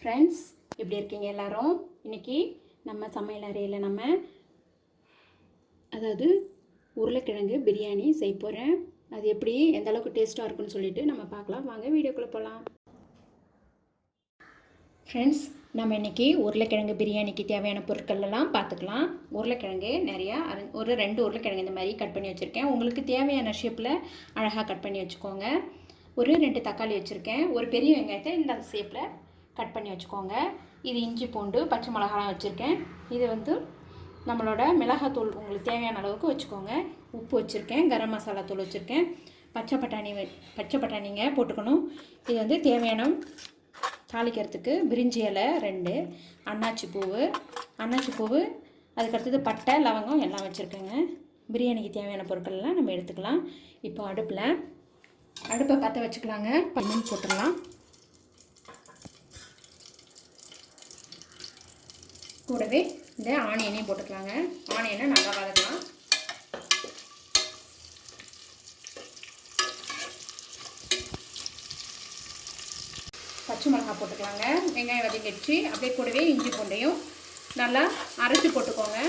Friends, எப்படி இருக்கீங்க எல்லாரும்? இன்றைக்கி நம்ம சமையல் அறையில் அதாவது உருளைக்கிழங்கு பிரியாணி செய்ய போகிறேன். அது எப்படி எந்த அளவுக்கு டேஸ்ட்டாக இருக்குன்னு சொல்லிட்டு நம்ம பார்க்கலாம். வாங்க வீடியோக்குள்ளே போகலாம். ஃப்ரெண்ட்ஸ், நம்ம இன்றைக்கி உருளைக்கிழங்கு பிரியாணிக்கு தேவையான பொருட்கள் எல்லாம் பார்த்துக்கலாம். உருளைக்கிழங்கு நிறையா ஒரு 2 உருளைக்கிழங்கு இந்த மாதிரி கட் பண்ணி வச்சுருக்கேன். உங்களுக்கு தேவையான ஷேப்பில் அழகாக கட் பண்ணி வச்சுக்கோங்க. ஒரு 2 தக்காளி வச்சுருக்கேன். ஒரு பெரிய வெங்காயத்தை இந்த ஷேப்பில் கட் பண்ணி வச்சுக்கோங்க. இது இஞ்சி பூண்டு பச்சை மிளகாலாம் வச்சுருக்கேன். இது நம்மளோட மிளகாத்தூள் உங்களுக்கு தேவையான அளவுக்கு வச்சுக்கோங்க. உப்பு வச்சுருக்கேன். கரம் மசாலா தூள் வச்சுருக்கேன். பச்சை பட்டாணிங்க போட்டுக்கணும். இது தேவையான தாளிக்கிறதுக்கு பிரிஞ்சி இலை 2, அன்னாச்சி பூவு, அதுக்கடுத்தது பட்டை லவங்கம் எல்லாம் வச்சுருக்கேங்க. பிரியாணிக்கு தேவையான பொருட்கள்லாம் நம்ம எடுத்துக்கலாம். இப்போ அடுப்பை பற்ற வச்சுக்கலாங்க. பன்னீர் போட்டுடலாம். கூடவே இந்த ஆனியனையும் போட்டுக்கலாங்க. ஆனியனை நல்லா வதக்கலாம். பச்சை மிளகாய் போட்டுக்கலாங்க. வெங்காயம் வதங்கிடுச்சு. அப்படியே கூடவே இஞ்சி பூண்டையும் நல்லா அரைச்சி போட்டுக்கோங்க.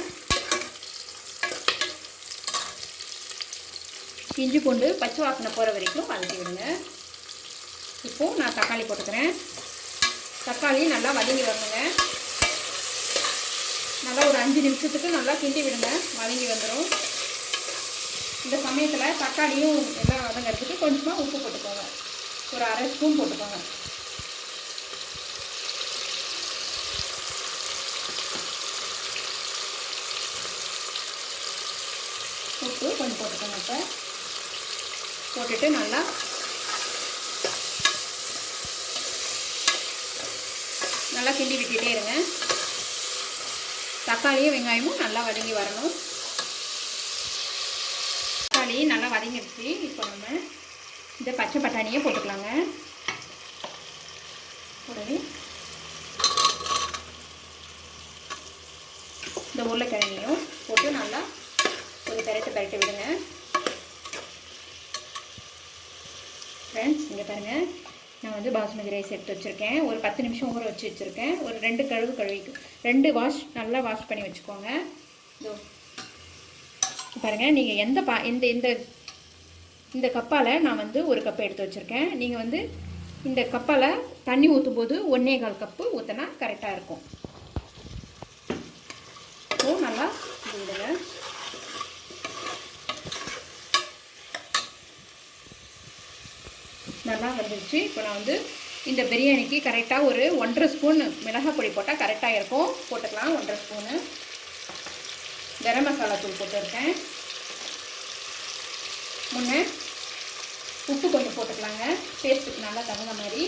இஞ்சி பூண்டு பச்சை வாசனை போகிற வரைக்கும் வதக்கி விடுங்க. இப்போது நான் தக்காளி போட்டுக்கிறேன். தக்காளி நல்லா வதங்கி வரணுங்க. நல்லா ஒரு 5 நிமிஷத்துக்கு நல்லா கிண்டி விடுங்க. வதங்கி வந்துடும். இந்த சமயத்தில் தக்காளியும் எல்லாம் வதங்கிறதுக்கு கொஞ்சமாக உப்பு போட்டுக்கோங்க. ஒரு அரை ஸ்பூன் போட்டுக்கோங்க. உப்பு கொஞ்சம் போட்டுக்கோங்க. இப்போ போட்டுட்டு நல்லா கிண்டி விட்டுட்டே இருங்க. தக்காளியும் வெங்காயமும் நல்லா வதங்கி வரணும். தக்காளி நல்லா வதங்கிடுச்சு. இப்போ நம்ம இந்த பச்சை பட்டாணியை போட்டுக்கலாங்க. கூடவே இந்த உருளைக்கிழங்கையும் போட்டு நல்லா ஒரு பெரட்டை விடுங்க. ஃப்ரெண்ட்ஸ், இங்கே பாருங்கள், நான் பாசுமதி ரைஸ் எடுத்து வச்சுருக்கேன். ஒரு 10 நிமிஷம் ஊற வச்சுருக்கேன். ஒரு 2 கழுவிட்டு 2 நல்லா வாஷ் பண்ணி வச்சுக்கோங்க. இதோ பாருங்கள், நீங்கள் இந்த கப்பால் நான் ஒரு கப்பு எடுத்து வச்சுருக்கேன். நீங்கள் இந்த கப்பால் தண்ணி ஊற்றும் போது 1.25 கப்பு ஊற்றினா கரெக்டாக இருக்கும். ஸோ நல்லா விடுங்க. நல்லா வந்துடுச்சு. இப்போ நான் இந்த பிரியாணிக்கு கரெக்டாக ஒரு 1.5 ஸ்பூன் மிளகாய் பொடி போட்டால் கரெக்டாக இருக்கும். போட்டுக்கலாம். 1.5 ஸ்பூனு கரம் மசாலா தூள் போட்டுருக்கேன். உப்பு கொஞ்சம் போட்டுக்கலாங்க, டேஸ்ட்டுக்கு நல்லா தகுந்த மாதிரி.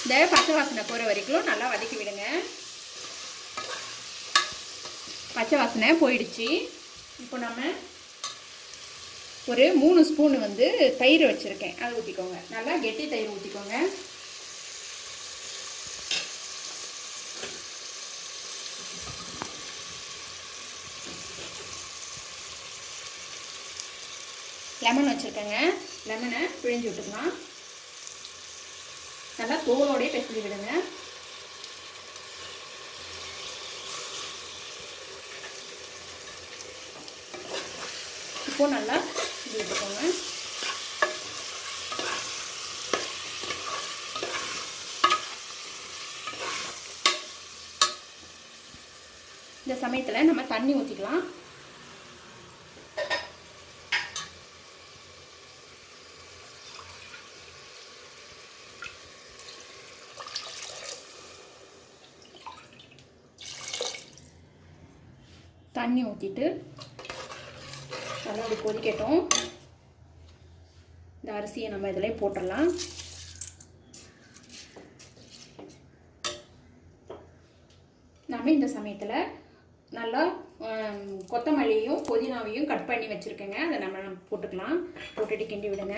இந்த பச்சை வாசனை போகிற வரைக்கும் நல்லா வதக்கி விடுங்க. பச்சை வாசனை போயிடுச்சு. இப்போ நம்ம ஒரு 3 ஸ்பூன் தயிர் வச்சுருக்கேன். அதை ஊற்றிக்கோங்க. நல்லா கெட்டி தயிர் ஊற்றிக்கோங்க. லெமன் வச்சுருக்கேங்க. லெமனை பிழிஞ்சு விட்டுக்கலாம். நல்லா தோலோடையே பிசைஞ்சு விடுங்க. இப்போ நல்லா விட்டுக்கோங்க. இந்த சமயத்தில் நம்ம தண்ணி ஊற்றிக்கலாம். தண்ணி ஊற்றிட்டு நல்லா கொதிக்கட்டும். இந்த அரிசியை நம்ம இதில் போட்டுடலாம். நம்ம இந்த சமயத்தில் நல்லா கொத்தமல்லியும் புதினாவையும் கட் பண்ணி வச்சுருக்கேங்க. அதை நம்ம போட்டுக்கலாம். போட்டுட்டு கிண்டி விடுங்க.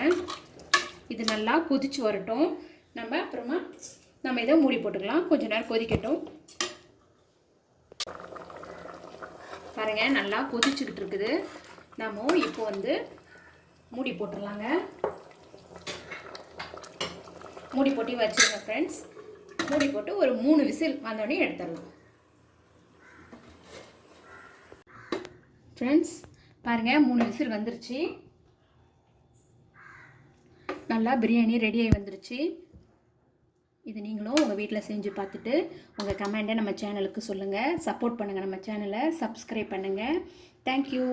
இது நல்லா கொதிச்சு வரட்டும். அப்புறமா நம்ம இதை மூடி போட்டுக்கலாம். கொஞ்ச நேரம் கொதிக்கட்டும். பாருங்கள், நல்லா கொதிச்சுக்கிட்டு இருக்குது. நம்ம இப்போ மூடி போட்டுடலாங்க. மூடி போட்டு வச்சுருங்க ஃப்ரெண்ட்ஸ். மூடி போட்டு ஒரு 3 விசில் வந்தோடனே எடுத்துடலாம். ஃப்ரெண்ட்ஸ் பாருங்கள், 3 விசில் வந்துருச்சு. நல்லா பிரியாணி ரெடியாகி வந்துருச்சு. இது நீங்களும் உங்கள் வீட்டில் செஞ்சு பார்த்துட்டு உங்கள் கமெண்ட்டை நம்ம சேனலுக்கு சொல்லுங்கள். சப்போர்ட் பண்ணுங்கள், நம்ம சேனலை சப்ஸ்கிரைப் பண்ணுங்கள். தேங்க்யூ.